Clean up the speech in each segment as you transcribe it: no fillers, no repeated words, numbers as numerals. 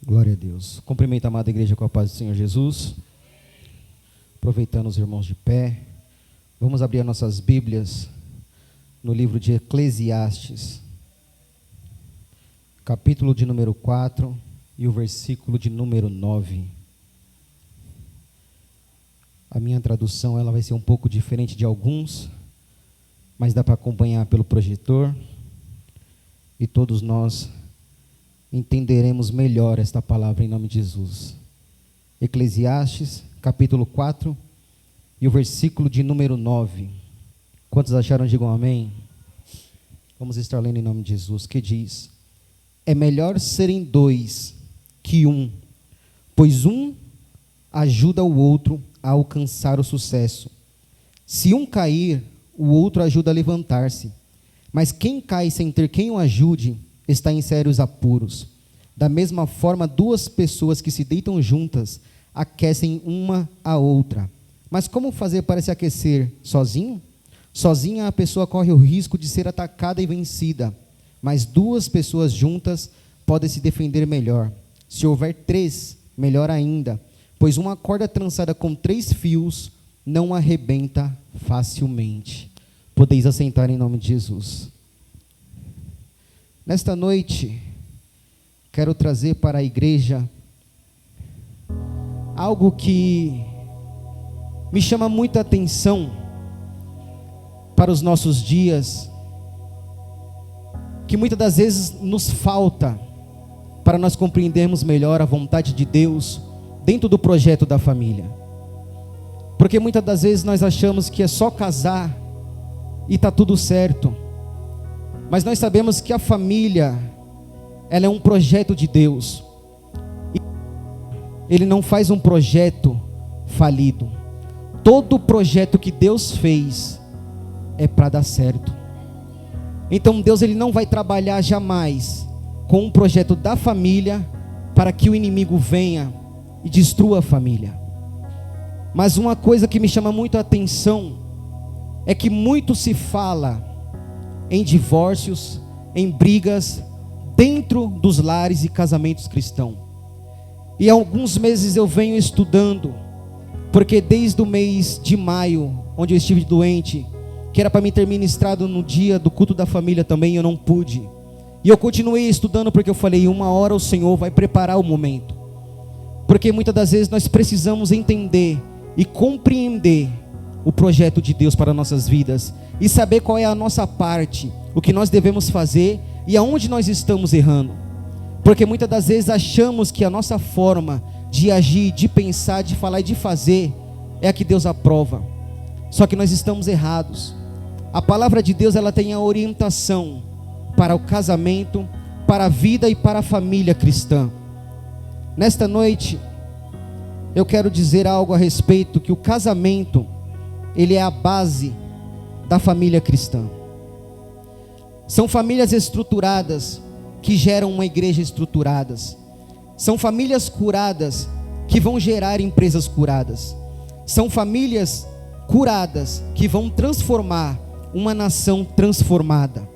Glória a Deus. Cumprimento a amada igreja com a paz do Senhor Jesus. Aproveitando os irmãos de pé, vamos abrir as nossas Bíblias no livro de Eclesiastes, capítulo de número 4 e o versículo de número 9. A minha tradução ela vai ser um pouco diferente de alguns, mas dá para acompanhar pelo projetor e todos nós entenderemos melhor esta palavra em nome de Jesus. Eclesiastes, capítulo 4 e o versículo de número 9. Quantos acharam, digam amém. Vamos estar lendo em nome de Jesus, que diz: é melhor serem dois que um, pois um ajuda o outro a alcançar o sucesso. Se um cair, o outro ajuda a levantar-se, mas quem cai sem ter quem o ajude está em sérios apuros. Da mesma forma, duas pessoas que se deitam juntas aquecem uma a outra. Mas como fazer para se aquecer sozinho? Sozinha a pessoa corre o risco de ser atacada e vencida, mas duas pessoas juntas podem se defender melhor. Se houver três, melhor ainda, pois uma corda trançada com 3 fios não arrebenta facilmente. Podeis assentar em nome de Jesus. Nesta noite, quero trazer para a igreja algo que me chama muita atenção para os nossos dias, que muitas das vezes nos falta para nós compreendermos melhor a vontade de Deus dentro do projeto da família. Porque muitas das vezes nós achamos que é só casar e está tudo certo. Mas nós sabemos que a família, ela é um projeto de Deus. Ele não faz um projeto falido. Todo projeto que Deus fez é para dar certo. Então Deus ele não vai trabalhar jamais com um projeto da família para que o inimigo venha e destrua a família. Mas uma coisa que me chama muito a atenção é que muito se fala em divórcios, em brigas, dentro dos lares e casamentos cristãos. E há alguns meses eu venho estudando, porque desde o mês de maio, onde eu estive doente, que era para me ter ministrado no dia do culto da família também, eu não pude. E eu continuei estudando porque eu falei, uma hora o Senhor vai preparar o momento. Porque muitas das vezes nós precisamos entender e compreender o projeto de Deus para nossas vidas e saber qual é a nossa parte, o que nós devemos fazer e aonde nós estamos errando. Porque muitas das vezes achamos que a nossa forma de agir, de pensar, de falar e de fazer é a que Deus aprova. Só que nós estamos errados. A palavra de Deus ela tem a orientação para o casamento, para a vida e para a família cristã. Nesta noite eu quero dizer algo a respeito que o casamento ele é a base da família cristã. São famílias estruturadas que geram uma igreja estruturadas. São famílias curadas que vão gerar empresas curadas. São famílias curadas que vão transformar uma nação transformada.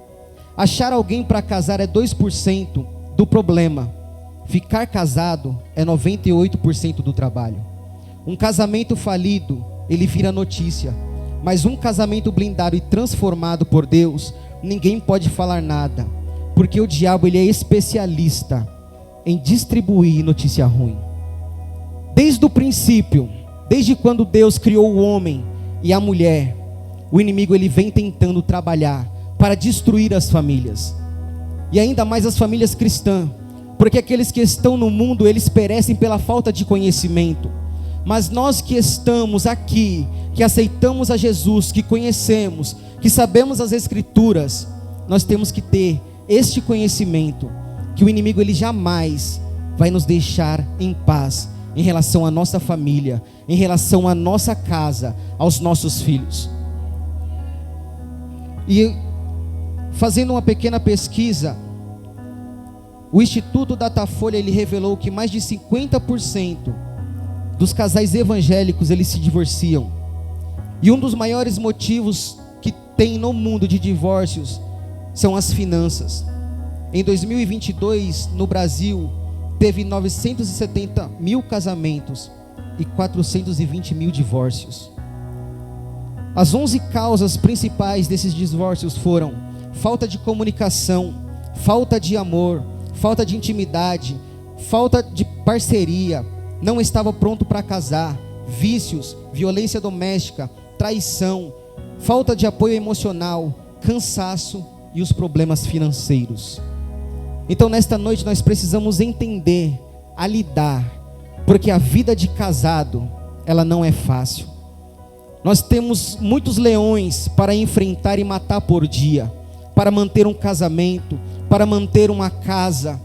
Achar alguém para casar é 2% do problema. Ficar casado é 98% do trabalho. Um casamento falido ele vira notícia, mas um casamento blindado e transformado por Deus, ninguém pode falar nada, porque o diabo ele é especialista em distribuir notícia ruim. Desde o princípio, desde quando Deus criou o homem e a mulher, o inimigo ele vem tentando trabalhar para destruir as famílias, e ainda mais as famílias cristãs, porque aqueles que estão no mundo, eles perecem pela falta de conhecimento. Mas nós que estamos aqui, que aceitamos a Jesus, que conhecemos, que sabemos as Escrituras, nós temos que ter este conhecimento, que o inimigo ele jamais vai nos deixar em paz em relação à nossa família, em relação à nossa casa, aos nossos filhos. E fazendo uma pequena pesquisa, o Instituto Datafolha ele revelou que mais de 50% dos casais evangélicos eles se divorciam. E um dos maiores motivos que tem no mundo de divórcios são as finanças. Em 2022, no Brasil, teve 970 mil casamentos e 420 mil divórcios. As 11 causas principais desses divórcios foram falta de comunicação, falta de amor, falta de intimidade, falta de parceria, não estava pronto para casar, vícios, violência doméstica, traição, falta de apoio emocional, cansaço e os problemas financeiros. Então nesta noite nós precisamos entender a lidar, porque a vida de casado, ela não é fácil. Nós temos muitos leões para enfrentar e matar por dia, para manter um casamento, para manter uma casa,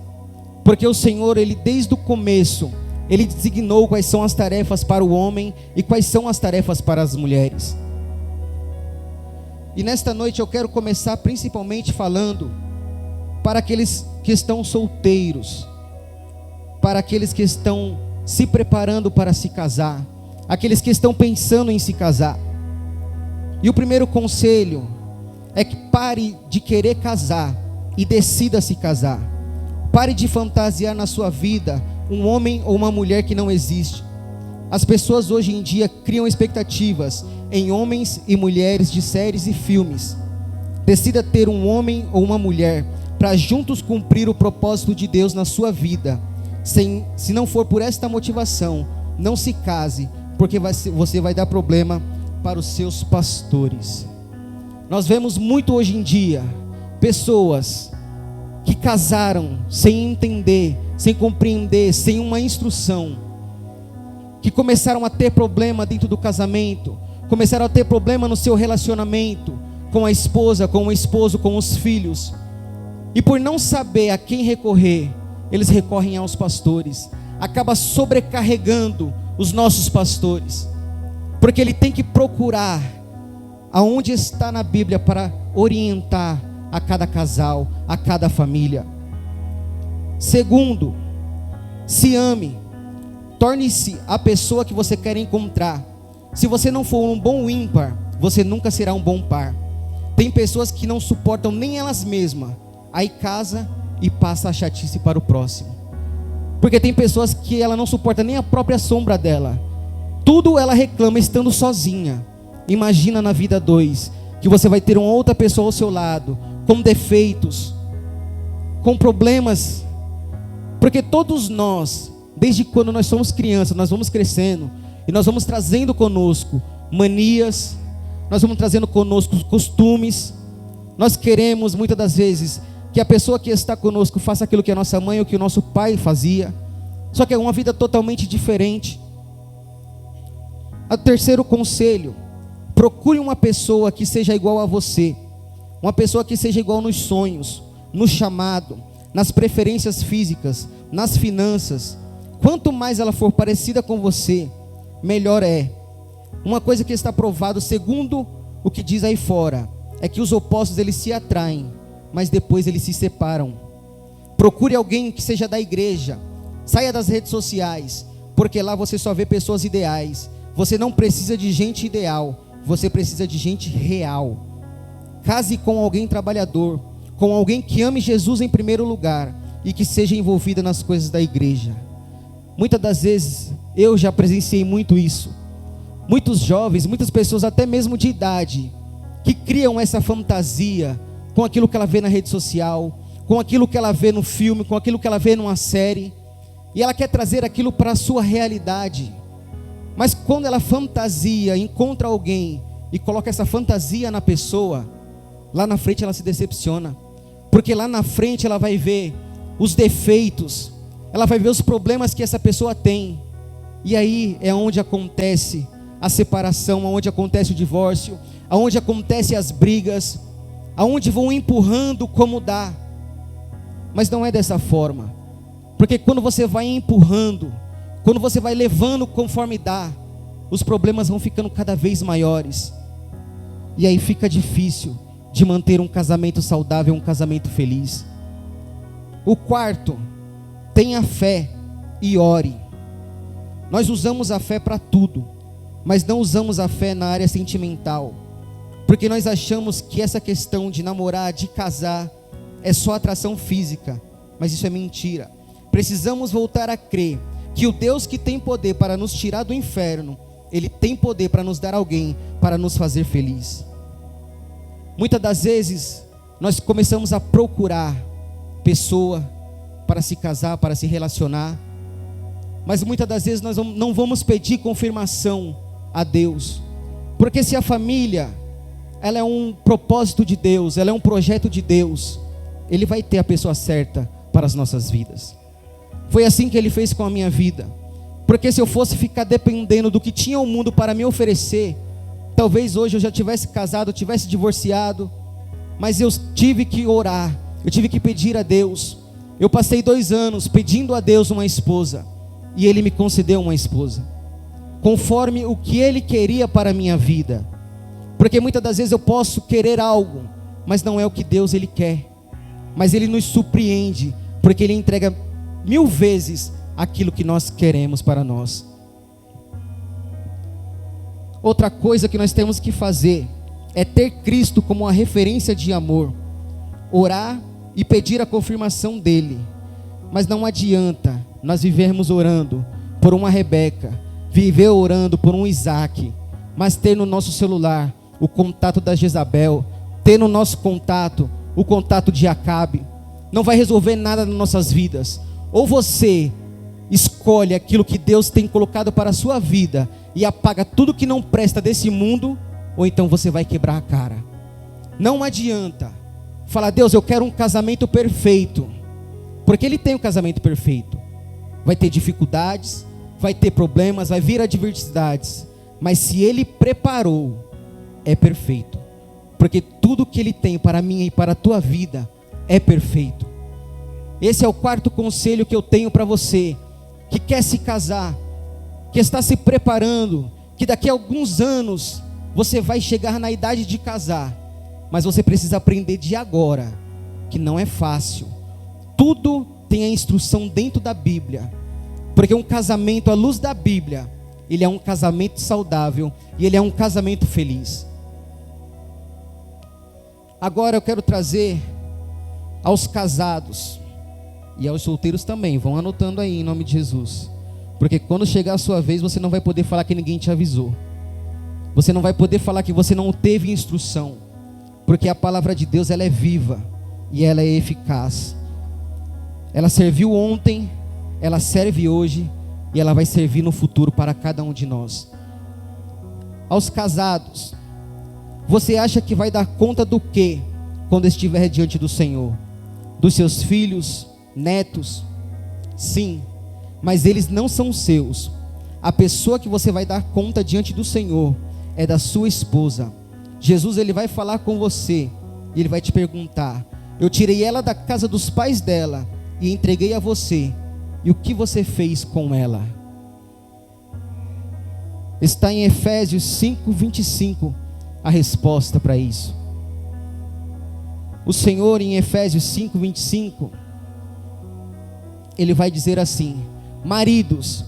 porque o Senhor, Ele desde o começo, Ele designou quais são as tarefas para o homem e quais são as tarefas para as mulheres. E nesta noite eu quero começar principalmente falando para aqueles que estão solteiros, para aqueles que estão se preparando para se casar, aqueles que estão pensando em se casar. E o primeiro conselho é que pare de querer casar e decida se casar. Pare de fantasiar na sua vida um homem ou uma mulher que não existe. As pessoas hoje em dia criam expectativas em homens e mulheres de séries e filmes. Decida ter um homem ou uma mulher para juntos cumprir o propósito de Deus na sua vida. Se não for por esta motivação, não se case, porque você vai dar problema para os seus pastores. Nós vemos muito hoje em dia pessoas que casaram sem entender, sem compreender, sem uma instrução, que começaram a ter problema dentro do casamento, começaram a ter problema no seu relacionamento com a esposa, com o esposo, com os filhos, e por não saber a quem recorrer, eles recorrem aos pastores. Acaba sobrecarregando os nossos pastores, porque ele tem que procurar aonde está na Bíblia para orientar a cada casal, a cada família. Segundo, se ame, torne-se a pessoa que você quer encontrar. Se você não for um bom ímpar, você nunca será um bom par. Tem pessoas que não suportam nem elas mesmas, aí casa e passa a chatice para o próximo. Porque tem pessoas que ela não suporta nem a própria sombra dela, tudo ela reclama estando sozinha. Imagina na vida dois, que você vai ter uma outra pessoa ao seu lado, com defeitos, com problemas. Porque todos nós, desde quando nós somos crianças, nós vamos crescendo e nós vamos trazendo conosco manias, nós vamos trazendo conosco costumes. Nós queremos muitas das vezes que a pessoa que está conosco faça aquilo que a nossa mãe ou que o nosso pai fazia, só que é uma vida totalmente diferente. O terceiro conselho: procure uma pessoa que seja igual a você, uma pessoa que seja igual nos sonhos, no chamado, nas preferências físicas, nas finanças. Quanto mais ela for parecida com você, melhor é. Uma coisa que está provado, segundo o que diz aí fora, é que os opostos eles se atraem, mas depois eles se separam. Procure alguém que seja da igreja, saia das redes sociais, porque lá você só vê pessoas ideais. Você não precisa de gente ideal, você precisa de gente real. Case com alguém trabalhador, com alguém que ame Jesus em primeiro lugar e que seja envolvida nas coisas da igreja. Muitas das vezes eu já presenciei muito isso. Muitos jovens, muitas pessoas até mesmo de idade, que criam essa fantasia com aquilo que ela vê na rede social, com aquilo que ela vê no filme, com aquilo que ela vê numa série, e ela quer trazer aquilo para a sua realidade. Mas quando ela fantasia, encontra alguém e coloca essa fantasia na pessoa, lá na frente ela se decepciona, porque lá na frente ela vai ver os defeitos, ela vai ver os problemas que essa pessoa tem, e aí é onde acontece a separação, onde acontece o divórcio, onde acontecem as brigas, aonde vão empurrando como dá. Mas não é dessa forma, porque quando você vai empurrando, quando você vai levando conforme dá, os problemas vão ficando cada vez maiores, e aí fica difícil de manter um casamento saudável, um casamento feliz. O quarto: tenha fé e ore. Nós usamos a fé para tudo, mas não usamos a fé na área sentimental, porque nós achamos que essa questão de namorar, de casar, é só atração física, mas isso é mentira. precisamos voltar a crer que o Deus que tem poder para nos tirar do inferno, Ele tem poder para nos dar alguém para nos fazer feliz. Muitas das vezes nós começamos a procurar pessoa para se casar, para se relacionar, mas muitas das vezes nós não vamos pedir confirmação a Deus, porque se a família, ela é um propósito de Deus, ela é um projeto de Deus, Ele vai ter a pessoa certa para as nossas vidas. Foi assim que Ele fez com a minha vida, porque se eu fosse ficar dependendo do que tinha o mundo para me oferecer, talvez hoje eu já tivesse casado, tivesse divorciado, mas eu tive que orar, eu tive que pedir a Deus. Eu passei 2 anos pedindo a Deus uma esposa, e Ele me concedeu uma esposa, conforme o que Ele queria para a minha vida. Porque muitas das vezes eu posso querer algo, mas não é o que Deus Ele quer. Mas Ele nos surpreende, porque Ele entrega 1000 vezes aquilo que nós queremos para nós. Outra coisa que nós temos que fazer é ter Cristo como uma referência de amor, orar e pedir a confirmação dEle. Mas não adianta nós vivermos orando por uma Rebeca, viver orando por um Isaac, mas ter no nosso celular o contato da Jezabel, ter no nosso contato o contato de Acabe. Não vai resolver nada nas nossas vidas. Ou você escolhe aquilo que Deus tem colocado para a sua vida e apaga tudo que não presta desse mundo, ou então você vai quebrar a cara. Não adianta falar: Deus, eu quero um casamento perfeito, porque Ele tem um casamento perfeito. Vai ter dificuldades, vai ter problemas, vai vir adversidades, mas se Ele preparou, é perfeito, porque tudo que Ele tem para mim e para a tua vida é perfeito. Esse é o 4º conselho que eu tenho para você que quer se casar, que está se preparando, que daqui a alguns anos você vai chegar na idade de casar, mas você precisa aprender de agora, que não é fácil. Tudo tem a instrução dentro da Bíblia, porque um casamento à luz da Bíblia, ele é um casamento saudável e ele é um casamento feliz. Agora eu quero trazer aos casados e aos solteiros também, vão anotando aí em nome de Jesus, porque quando chegar a sua vez, você não vai poder falar que ninguém te avisou, você não vai poder falar que você não teve instrução, porque a palavra de Deus, ela é viva e ela é eficaz. Ela serviu ontem, ela serve hoje e ela vai servir no futuro para cada um de nós. Aos casados, você acha que vai dar conta do quê quando estiver diante do Senhor? Dos seus filhos, netos? Sim, mas eles não são seus. A pessoa que você vai dar conta diante do Senhor é da sua esposa. Jesus, Ele vai falar com você e Ele vai te perguntar: eu tirei ela da casa dos pais dela e entreguei a você, e o que você fez com ela? Está em Efésios 5:25 a resposta para isso. O Senhor, em Efésios 5:25, Ele vai dizer assim: maridos,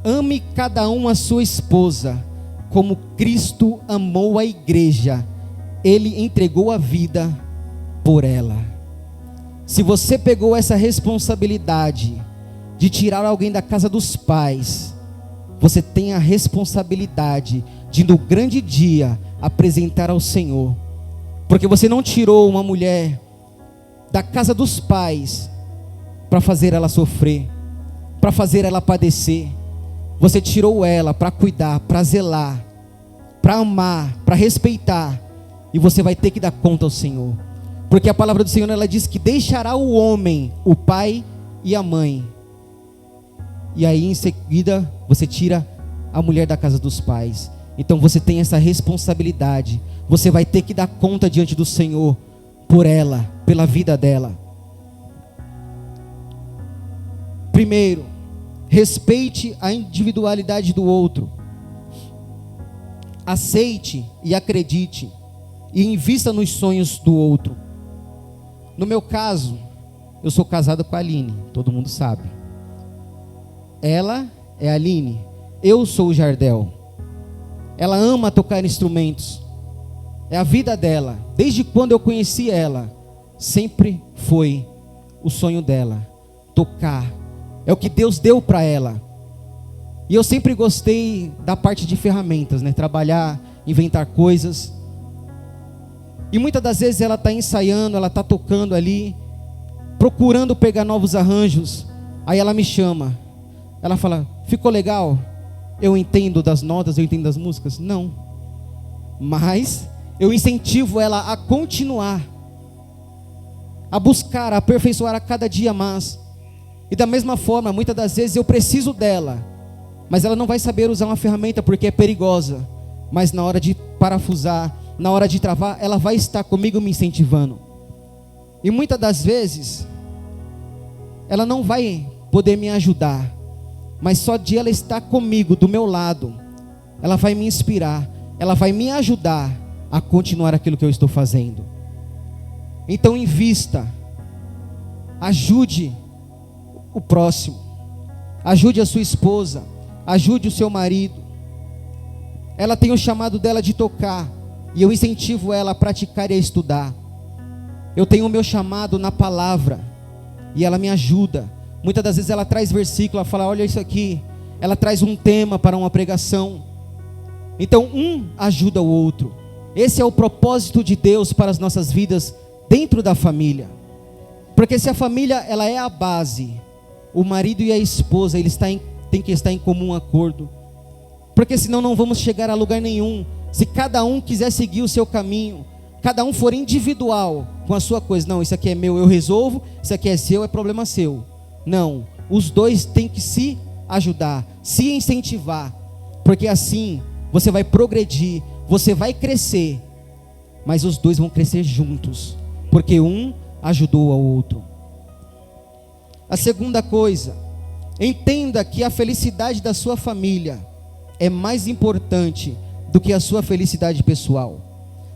ame cada um a sua esposa, como Cristo amou a igreja, Ele entregou a vida por ela. Se você pegou essa responsabilidade de tirar alguém da casa dos pais, você tem a responsabilidade de, no grande dia, apresentar ao Senhor, porque você não tirou uma mulher da casa dos pais para fazer ela sofrer, para fazer ela padecer. Você tirou ela para cuidar, para zelar, para amar, para respeitar, e você vai ter que dar conta ao Senhor, porque a palavra do Senhor, ela diz que deixará o homem, o pai e a mãe, e aí em seguida você tira a mulher da casa dos pais. Então você tem essa responsabilidade, você vai ter que dar conta diante do Senhor por ela, pela vida dela. Primeiro, respeite a individualidade do outro, aceite e acredite, e invista nos sonhos do outro. No meu caso, eu sou casado com a Aline, todo mundo sabe. Ela é a Aline, eu sou o Jardel. Ela ama tocar instrumentos, é a vida dela. Desde quando eu conheci ela, sempre foi o sonho dela, tocar, é o que Deus deu para ela. E eu sempre gostei da parte de ferramentas, né? Trabalhar, inventar coisas. E muitas das vezes ela está ensaiando, ela está tocando ali, procurando pegar novos arranjos. Aí ela me chama, ela fala: ficou legal? Eu entendo das notas, eu entendo das músicas? Não. Mas eu incentivo ela a continuar, a buscar, a aperfeiçoar a cada dia mais. E da mesma forma, muitas das vezes eu preciso dela, mas ela não vai saber usar uma ferramenta porque é perigosa. Mas na hora de parafusar, na hora de travar, ela vai estar comigo me incentivando. E muitas das vezes ela não vai poder me ajudar, mas só de ela estar comigo, do meu lado, ela vai me inspirar, ela vai me ajudar a continuar aquilo que eu estou fazendo. Então invista, ajude o próximo, ajude a sua esposa, ajude o seu marido. Ela tem o chamado dela de tocar, e eu incentivo ela a praticar e a estudar. Eu tenho o meu chamado na palavra, e ela me ajuda. Muitas das vezes ela traz versículo, ela fala: olha isso aqui. Ela traz um tema para uma pregação. Então um ajuda o outro. Esse é o propósito de Deus para as nossas vidas dentro da família. Porque se a família ela é a base, o marido e a esposa eles têm que estar em comum acordo. Porque senão não vamos chegar a lugar nenhum. Se cada um quiser seguir o seu caminho, cada um for individual com a sua coisa: não, isso aqui é meu, eu resolvo, isso aqui é seu, é problema seu. Não, os dois têm que se ajudar, se incentivar, porque assim você vai progredir, você vai crescer, mas os dois vão crescer juntos, porque um ajudou ao outro. A segunda coisa, entenda que a felicidade da sua família é mais importante do que a sua felicidade pessoal.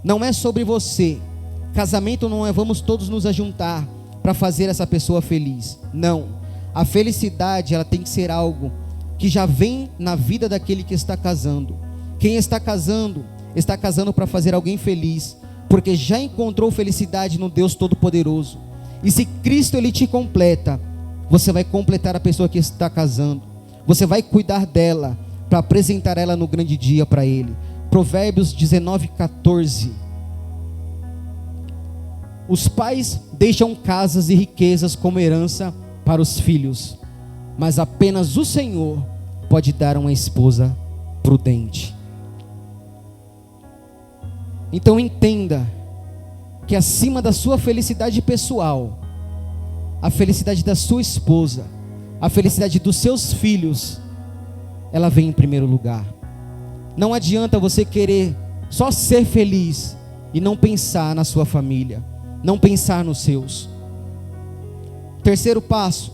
Não é sobre você. Casamento não é vamos todos nos ajuntar para fazer essa pessoa feliz. Não. A felicidade ela tem que ser algo que já vem na vida daquele que está casando. Quem está casando para fazer alguém feliz, porque já encontrou felicidade no Deus Todo-Poderoso. E se Cristo ele te completa, você vai completar a pessoa que está casando. Você vai cuidar dela para apresentar ela no grande dia para Ele. Provérbios 19:14. Os pais deixam casas e riquezas como herança para os filhos, mas apenas o Senhor pode dar uma esposa prudente. Então entenda que acima da sua felicidade pessoal, a felicidade da sua esposa, a felicidade dos seus filhos, ela vem em primeiro lugar. Não adianta você querer só ser feliz e não pensar na sua família, não pensar nos seus. Terceiro passo,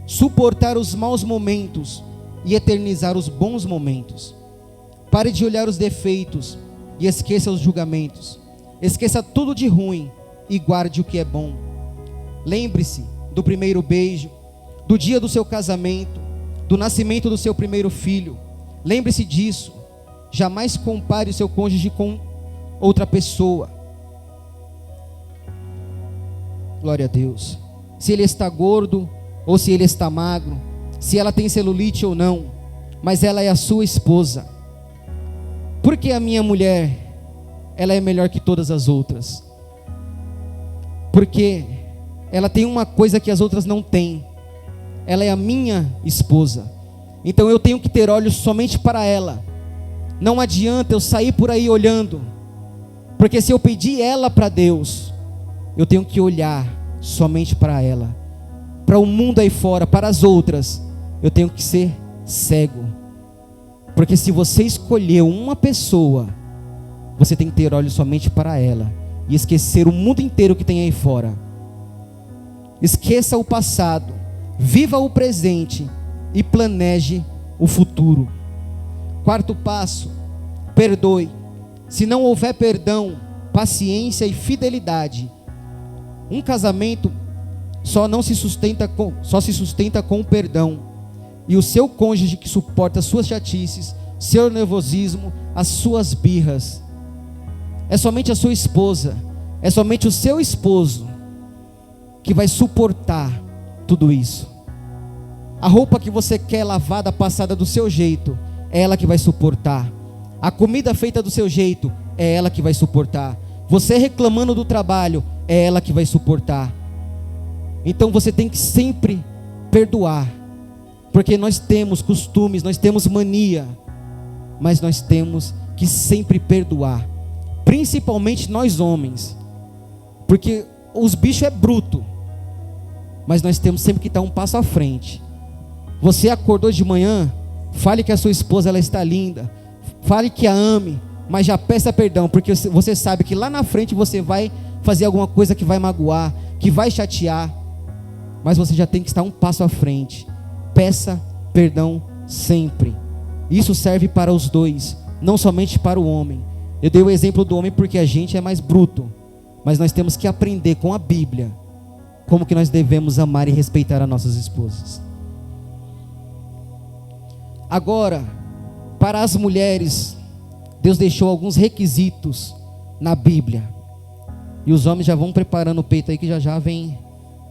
suportar os maus momentos e eternizar os bons momentos. Pare de olhar os defeitos e esqueça os julgamentos. Esqueça tudo de ruim e guarde o que é bom. Lembre-se do primeiro beijo, do dia do seu casamento, do nascimento do seu primeiro filho. Lembre-se disso. Jamais compare o seu cônjuge com outra pessoa. Glória a Deus. Se ele está gordo ou se ele está magro, se ela tem celulite ou não, mas ela é a sua esposa. Por que a minha mulher, ela é melhor que todas as outras? Porque ela tem uma coisa que as outras não têm. Ela é a minha esposa. Então eu tenho que ter olhos somente para ela. Não adianta eu sair por aí olhando, porque se eu pedir ela para Deus, eu tenho que olhar somente para ela. Para o mundo aí fora, para as outras, eu tenho que ser cego. Porque se você escolheu uma pessoa, você tem que ter olhos somente para ela e esquecer o mundo inteiro que tem aí fora. Esqueça o passado, viva o presente e planeje o futuro. Quarto passo, perdoe. Se não houver perdão, paciência e fidelidade, um casamento só se sustenta com o perdão. E o seu cônjuge que suporta as suas chatices, seu nervosismo, as suas birras. É somente a sua esposa, é somente o seu esposo que vai suportar tudo isso. A roupa que você quer lavada, passada do seu jeito, é ela que vai suportar. A comida feita do seu jeito, é ela que vai suportar. Você reclamando do trabalho, é ela que vai suportar. Então você tem que sempre perdoar, porque nós temos costumes, nós temos mania, mas nós temos que sempre perdoar, principalmente nós homens, porque os bichos é bruto, mas nós temos sempre que estar um passo à frente. Você acordou de manhã, fale que a sua esposa ela está linda, fale que a ame, mas já peça perdão, porque você sabe que lá na frente você vai fazer alguma coisa que vai magoar, que vai chatear, mas você já tem que estar um passo à frente. Peça perdão sempre. Isso serve para os dois, não somente para o homem. Eu dei o exemplo do homem porque a gente é mais bruto, mas nós temos que aprender com a Bíblia como que nós devemos amar e respeitar as nossas esposas. Agora, para as mulheres, Deus deixou alguns requisitos na Bíblia. E os homens já vão preparando o peito aí, que já vem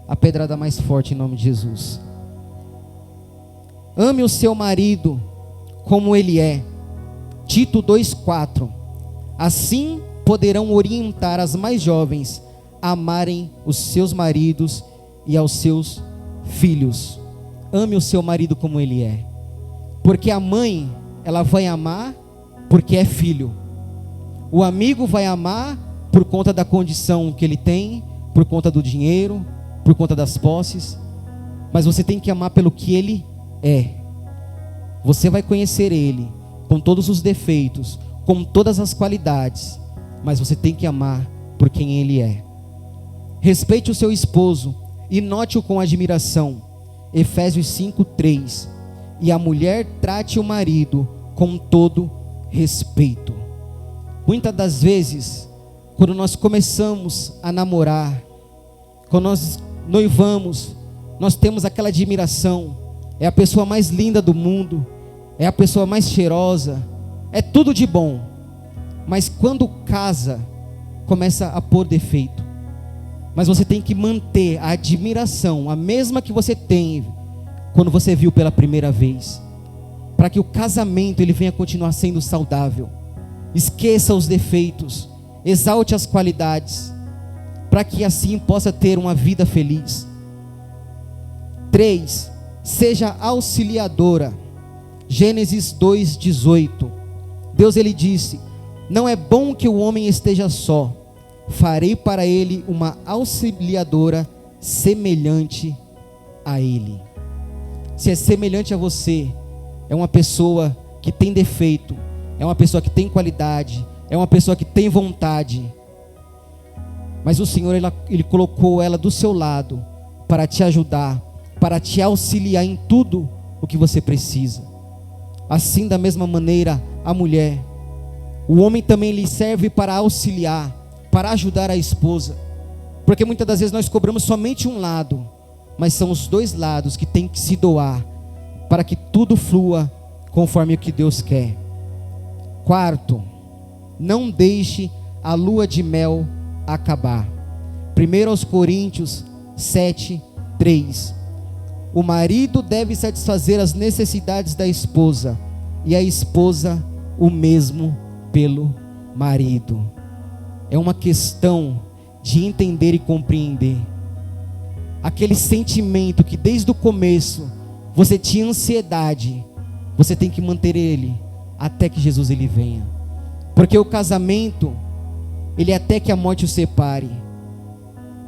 a pedrada mais forte em nome de Jesus. Ame o seu marido como ele é. Tito 2,4. Assim poderão orientar as mais jovens a amarem os seus maridos e aos seus filhos. Ame o seu marido como ele é. Porque a mãe, ela vai amar porque é filho. O amigo vai amar por conta da condição que ele tem, por conta do dinheiro, por conta das posses. Mas você tem que amar pelo que ele é. Você vai conhecer ele com todos os defeitos, com todas as qualidades, mas você tem que amar por quem ele é. Respeite o seu esposo e note-o com admiração. Efésios 5:3. E a mulher trate o marido com todo respeito. Muitas das vezes, quando nós começamos a namorar, quando nós noivamos, nós temos aquela admiração. É a pessoa mais linda do mundo, é a pessoa mais cheirosa, é tudo de bom. Mas quando casa, começa a pôr defeito. Mas você tem que manter a admiração, a mesma que você tem quando você viu pela primeira vez, para que o casamento ele venha continuar sendo saudável. Esqueça os defeitos, exalte as qualidades, para que assim possa ter uma vida feliz. 3. Seja auxiliadora. Gênesis 2:18. Deus ele disse: não é bom que o homem esteja só, farei para ele uma auxiliadora semelhante a ele. Se é semelhante a você, é uma pessoa que tem defeito, é uma pessoa que tem qualidade, é uma pessoa que tem vontade, mas o Senhor ele colocou ela do seu lado para te ajudar, para te auxiliar em tudo o que você precisa. Assim, da mesma maneira, a mulher, o homem também lhe serve para auxiliar, para ajudar a esposa, porque muitas das vezes nós cobramos somente um lado, mas são os dois lados que tem que se doar, para que tudo flua conforme o que Deus quer. 4. Não deixe a lua de mel acabar. 1 Coríntios 7:3. O marido deve satisfazer as necessidades da esposa, e a esposa o mesmo pelo marido. É uma questão de entender e compreender. Aquele sentimento que desde o começo você tinha ansiedade, você tem que manter ele até que Jesus ele venha. Porque o casamento, ele é até que a morte o separe.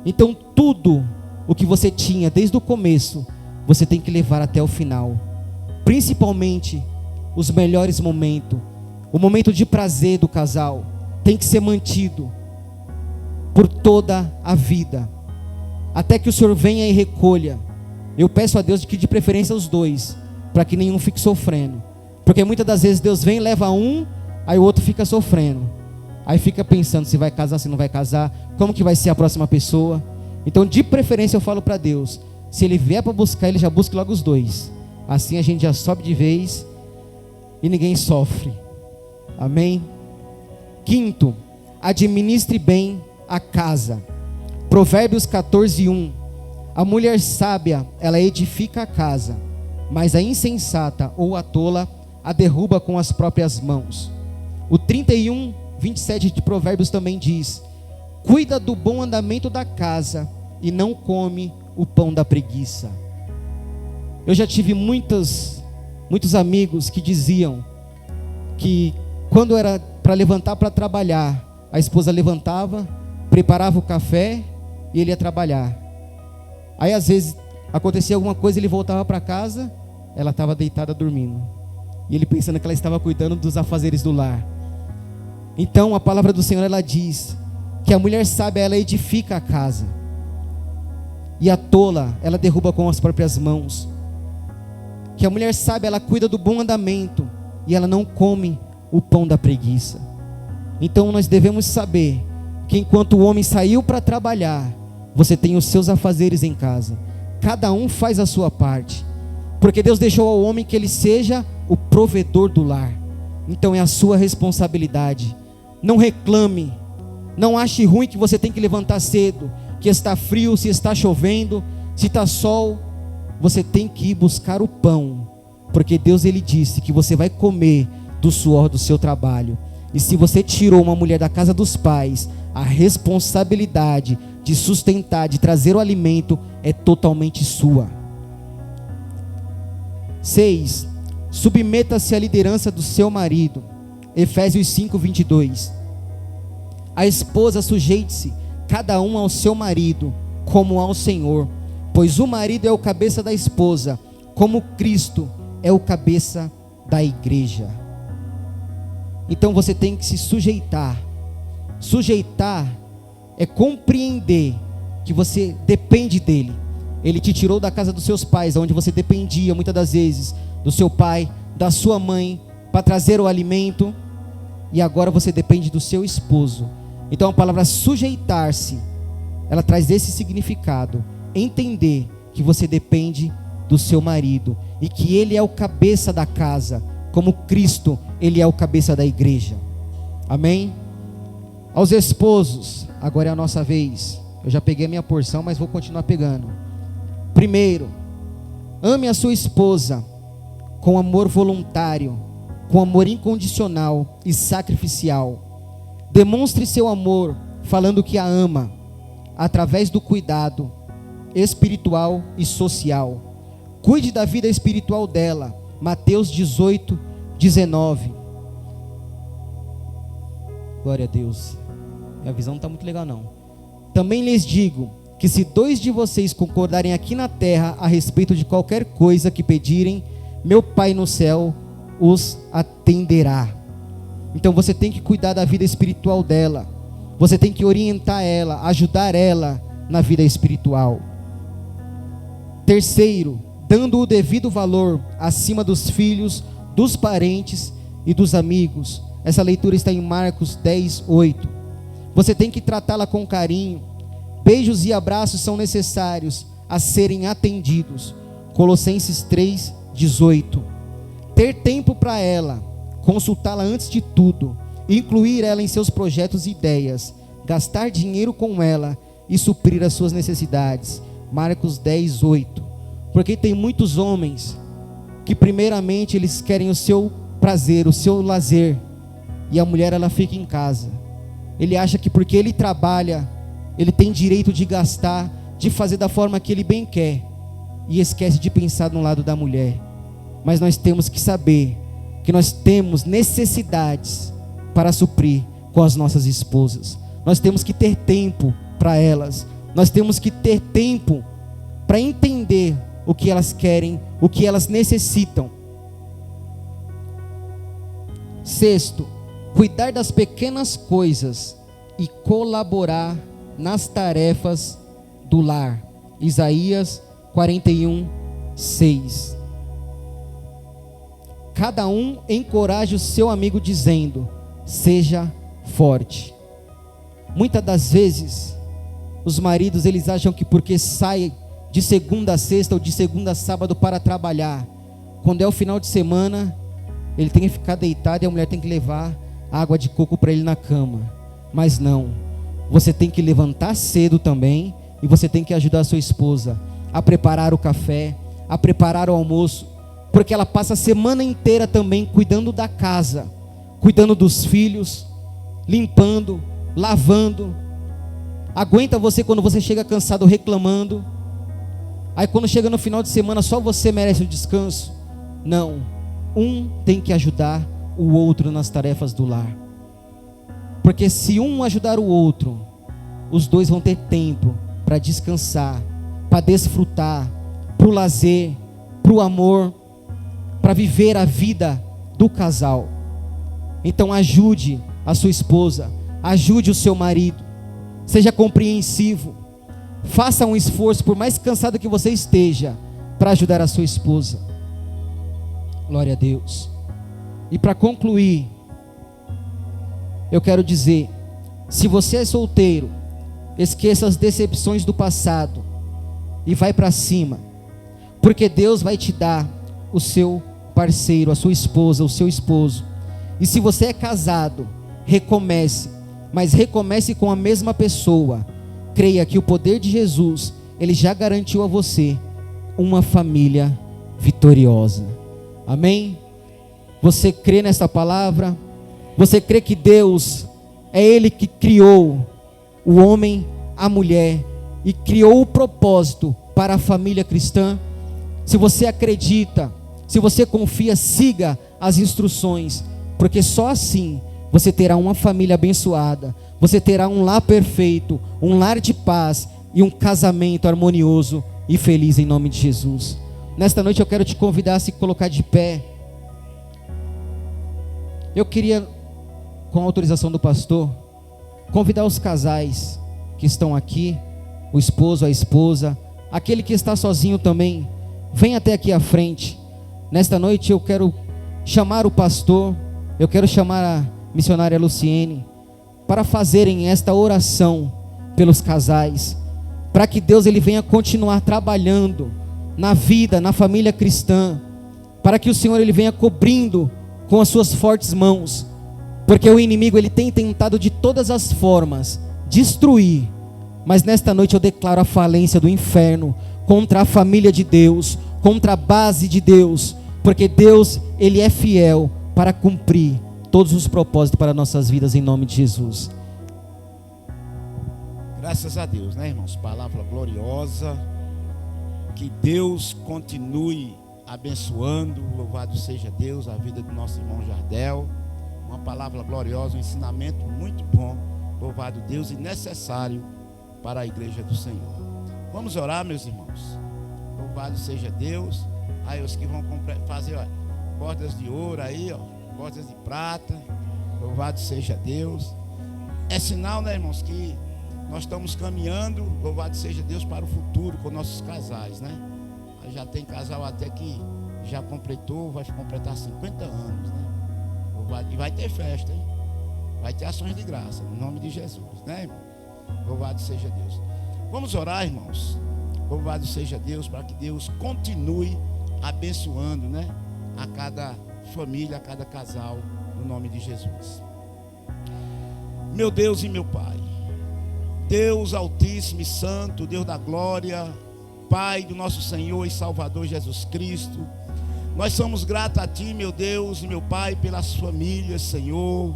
Então tudo o que você tinha desde o começo, você tem que levar até o final. Principalmente os melhores momentos, o momento de prazer do casal, tem que ser mantido por toda a vida, até que o Senhor venha e recolha. Eu peço a Deus que de preferência os dois, para que nenhum fique sofrendo, porque muitas das vezes Deus vem e leva um, aí o outro fica sofrendo, aí fica pensando se vai casar, se não vai casar, como que vai ser a próxima pessoa. Então de preferência eu falo para Deus, se Ele vier para buscar, Ele já busca logo os dois, assim a gente já sobe de vez e ninguém sofre. Amém? 5. Administre bem a casa. Provérbios 14:1. A mulher sábia, ela edifica a casa, mas a insensata ou a tola a derruba com as próprias mãos. O 31:27 de Provérbios também diz: cuida do bom andamento da casa e não come o pão da preguiça. Eu já tive muitos amigos que diziam que quando era para levantar para trabalhar, a esposa levantava, preparava o café e ele ia trabalhar. Aí às vezes acontecia alguma coisa, ele voltava para casa, ela estava deitada dormindo, e ele pensando que ela estava cuidando dos afazeres do lar. Então a palavra do Senhor, ela diz que a mulher sábia, ela edifica a casa, e a tola, ela derruba com as próprias mãos. Que a mulher sábia, ela cuida do bom andamento, e ela não come o pão da preguiça. Então nós devemos saber que enquanto o homem saiu para trabalhar, você tem os seus afazeres em casa. Cada um faz a sua parte, porque Deus deixou ao homem que ele seja o provedor do lar. Então é a sua responsabilidade. Não reclame, não ache ruim que você tem que levantar cedo, que está frio, se está chovendo, se está sol. Você tem que ir buscar o pão, porque Deus, ele disse que você vai comer do suor do seu trabalho. E se você tirou uma mulher da casa dos pais, a responsabilidade de sustentar, de trazer o alimento é totalmente sua. 6. Submeta-se à liderança do seu marido. Efésios 5:22. A esposa sujeite-se cada um ao seu marido, como ao Senhor, pois o marido é o cabeça da esposa, como Cristo é o cabeça da igreja. Então você tem que se sujeitar. Sujeitar é compreender que você depende dele. Ele te tirou da casa dos seus pais, onde você dependia muitas das vezes do seu pai, da sua mãe, para trazer o alimento, e agora você depende do seu esposo. Então a palavra sujeitar-se, ela traz esse significado: entender que você depende do seu marido, e que ele é o cabeça da casa, como Cristo, ele é o cabeça da igreja. Amém? Aos esposos, agora é a nossa vez. Eu já peguei a minha porção, mas vou continuar pegando. Primeiro, ame a sua esposa com amor voluntário, com amor incondicional e sacrificial. Demonstre seu amor falando que a ama, através do cuidado espiritual e social. Cuide da vida espiritual dela. Mateus 18:19. Glória a Deus. Minha visão não está muito legal não. Também lhes digo que se 2 de vocês concordarem aqui na terra a respeito de qualquer coisa que pedirem, meu Pai no céu os atenderá. Então você tem que cuidar da vida espiritual dela. Você tem que orientar ela, ajudar ela na vida espiritual. Terceiro, dando o devido valor acima dos filhos, dos parentes e dos amigos. Essa leitura está em Marcos 10:8. Você tem que tratá-la com carinho. Beijos e abraços são necessários a serem atendidos. Colossenses 3:18. Ter tempo para ela, consultá-la antes de tudo, incluir ela em seus projetos e ideias, gastar dinheiro com ela e suprir as suas necessidades. Marcos 10:8. Porque tem muitos homens que primeiramente eles querem o seu prazer, o seu lazer, e a mulher, ela fica em casa. Ele acha que porque ele trabalha, ele tem direito de gastar, de fazer da forma que ele bem quer, e esquece de pensar no lado da mulher. Mas nós temos que saber que nós temos necessidades para suprir com as nossas esposas. Nós temos que ter tempo para elas. Nós temos que ter tempo para entender o que elas querem, o que elas necessitam. Sexto, cuidar das pequenas coisas e colaborar nas tarefas do lar. Isaías 41:6. Cada um encoraje o seu amigo dizendo: seja forte. Muitas das vezes os maridos, eles acham que porque saem de segunda a sexta ou de segunda a sábado para trabalhar, quando é o final de semana, ele tem que ficar deitado e a mulher tem que levar água de coco para ele na cama. Mas não, você tem que levantar cedo também, e você tem que ajudar a sua esposa a preparar o café, a preparar o almoço, porque ela passa a semana inteira também cuidando da casa, cuidando dos filhos, limpando, lavando. Aguenta você quando você chega cansado reclamando. Aí quando chega no final de semana só você merece o descanso. Não, um tem que ajudar o outro nas tarefas do lar. Porque se um ajudar o outro, os dois vão ter tempo para descansar, para desfrutar, para o lazer, para o amor, para viver a vida do casal. Então ajude a sua esposa, ajude o seu marido, seja compreensivo, faça um esforço, por mais cansado que você esteja, para ajudar a sua esposa. Glória a Deus. E para concluir, eu quero dizer, se você é solteiro, esqueça as decepções do passado e vai para cima, porque Deus vai te dar o seu parceiro, a sua esposa, o seu esposo. E se você é casado, recomece, mas recomece com a mesma pessoa. Creia que o poder de Jesus, Ele já garantiu a você uma família vitoriosa. Amém? Você crê nessa palavra? Você crê que Deus é Ele que criou o homem, a mulher, e criou o propósito para a família cristã? Se você acredita, se você confia, siga as instruções, porque só assim você terá uma família abençoada, você terá um lar perfeito, um lar de paz e um casamento harmonioso e feliz em nome de Jesus. Nesta noite eu quero te convidar a se colocar de pé. Eu queria, com a autorização do pastor, convidar os casais que estão aqui, o esposo, a esposa, aquele que está sozinho também, vem até aqui à frente. Nesta noite eu quero chamar o pastor, eu quero chamar a missionária Luciene, para fazerem esta oração pelos casais, para que Deus Ele venha continuar trabalhando na vida, na família cristã, para que o Senhor Ele venha cobrindo com as suas fortes mãos, porque o inimigo ele tem tentado de todas as formas destruir, mas nesta noite eu declaro a falência do inferno contra a família de Deus, contra a base de Deus, porque Deus Ele é fiel para cumprir todos os propósitos para nossas vidas em nome de Jesus. Graças a Deus, né, irmãos? Palavra gloriosa. Que Deus continue abençoando, louvado seja Deus, a vida do nosso irmão Jardel. Uma palavra gloriosa, um ensinamento muito bom, louvado Deus, e necessário para a igreja do Senhor. Vamos orar, meus irmãos. Louvado seja Deus. Aí os que vão fazer, ó, bordas de ouro aí, ó, bordas de prata. Louvado seja Deus. É sinal, né, irmãos, que nós estamos caminhando, louvado seja Deus, para o futuro com nossos casais, né? Aí já tem casal até que já completou, vai completar 50 anos, né? Louvado, e vai ter festa, hein? Vai ter ações de graça, no nome de Jesus, né, irmão? Louvado seja Deus. Vamos orar, irmãos. Louvado seja Deus, para que Deus continue abençoando, né, a cada família, a cada casal, no nome de Jesus. Meu Deus e meu Pai, Deus Altíssimo e Santo, Deus da glória, Pai do nosso Senhor e Salvador Jesus Cristo, nós somos gratos a Ti, meu Deus e meu Pai, pelas famílias, Senhor.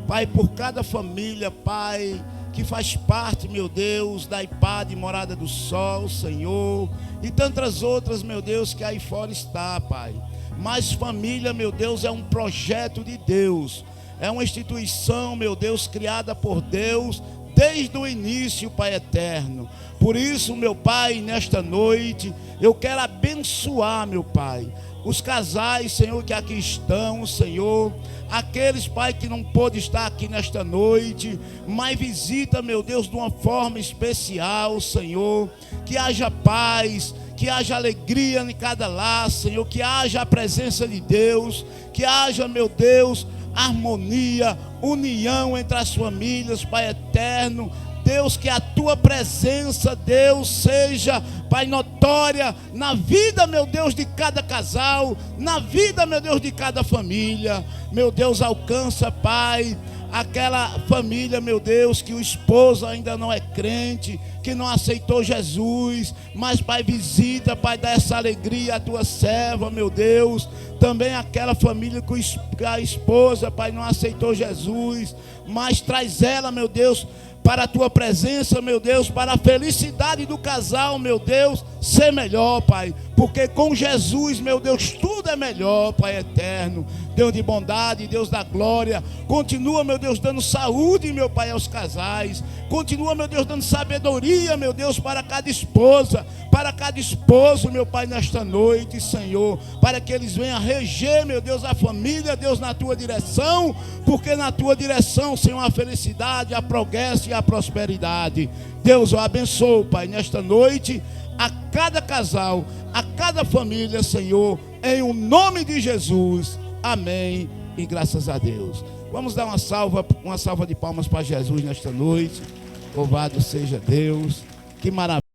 Pai, por cada família, Pai, que faz parte, meu Deus, da IPAD, Morada do Sol, Senhor, e tantas outras, meu Deus, que aí fora está, Pai. Mas família, meu Deus, é um projeto de Deus, é uma instituição, meu Deus, criada por Deus desde o início, Pai eterno. Por isso, meu Pai, nesta noite, eu quero abençoar, meu Pai, os casais, Senhor, que aqui estão, Senhor, aqueles, Pai, que não pôde estar aqui nesta noite, mas visita, meu Deus, de uma forma especial, Senhor, que haja paz, que haja alegria em cada lar, Senhor, que haja a presença de Deus, que haja, meu Deus, harmonia, união entre as famílias, Pai eterno. Deus, que a Tua presença, Deus, seja, Pai, notória na vida, meu Deus, de cada casal, na vida, meu Deus, de cada família. Meu Deus, alcança, Pai, aquela família, meu Deus, que o esposo ainda não é crente, que não aceitou Jesus, mas, Pai, visita, Pai, dá essa alegria à tua serva, meu Deus. Também aquela família que a esposa, Pai, não aceitou Jesus, mas traz ela, meu Deus, para a tua presença, meu Deus, para a felicidade do casal, meu Deus, ser melhor, Pai, porque com Jesus, meu Deus, tudo é melhor, Pai eterno, Deus de bondade, Deus da glória. Continua, meu Deus, dando saúde, meu Pai, aos casais. Continua, meu Deus, dando sabedoria, meu Deus, para cada esposa, para cada esposo, meu Pai, nesta noite, Senhor, para que eles venham reger, meu Deus, a família, Deus, na tua direção, porque na tua direção, Senhor, a felicidade, a progresso e a prosperidade. Deus, eu abençoo, Pai, nesta noite, a cada casal, a cada família, Senhor, em o nome de Jesus. Amém e graças a Deus. Vamos dar uma salva de palmas para Jesus nesta noite. Louvado seja Deus. Que maravilha.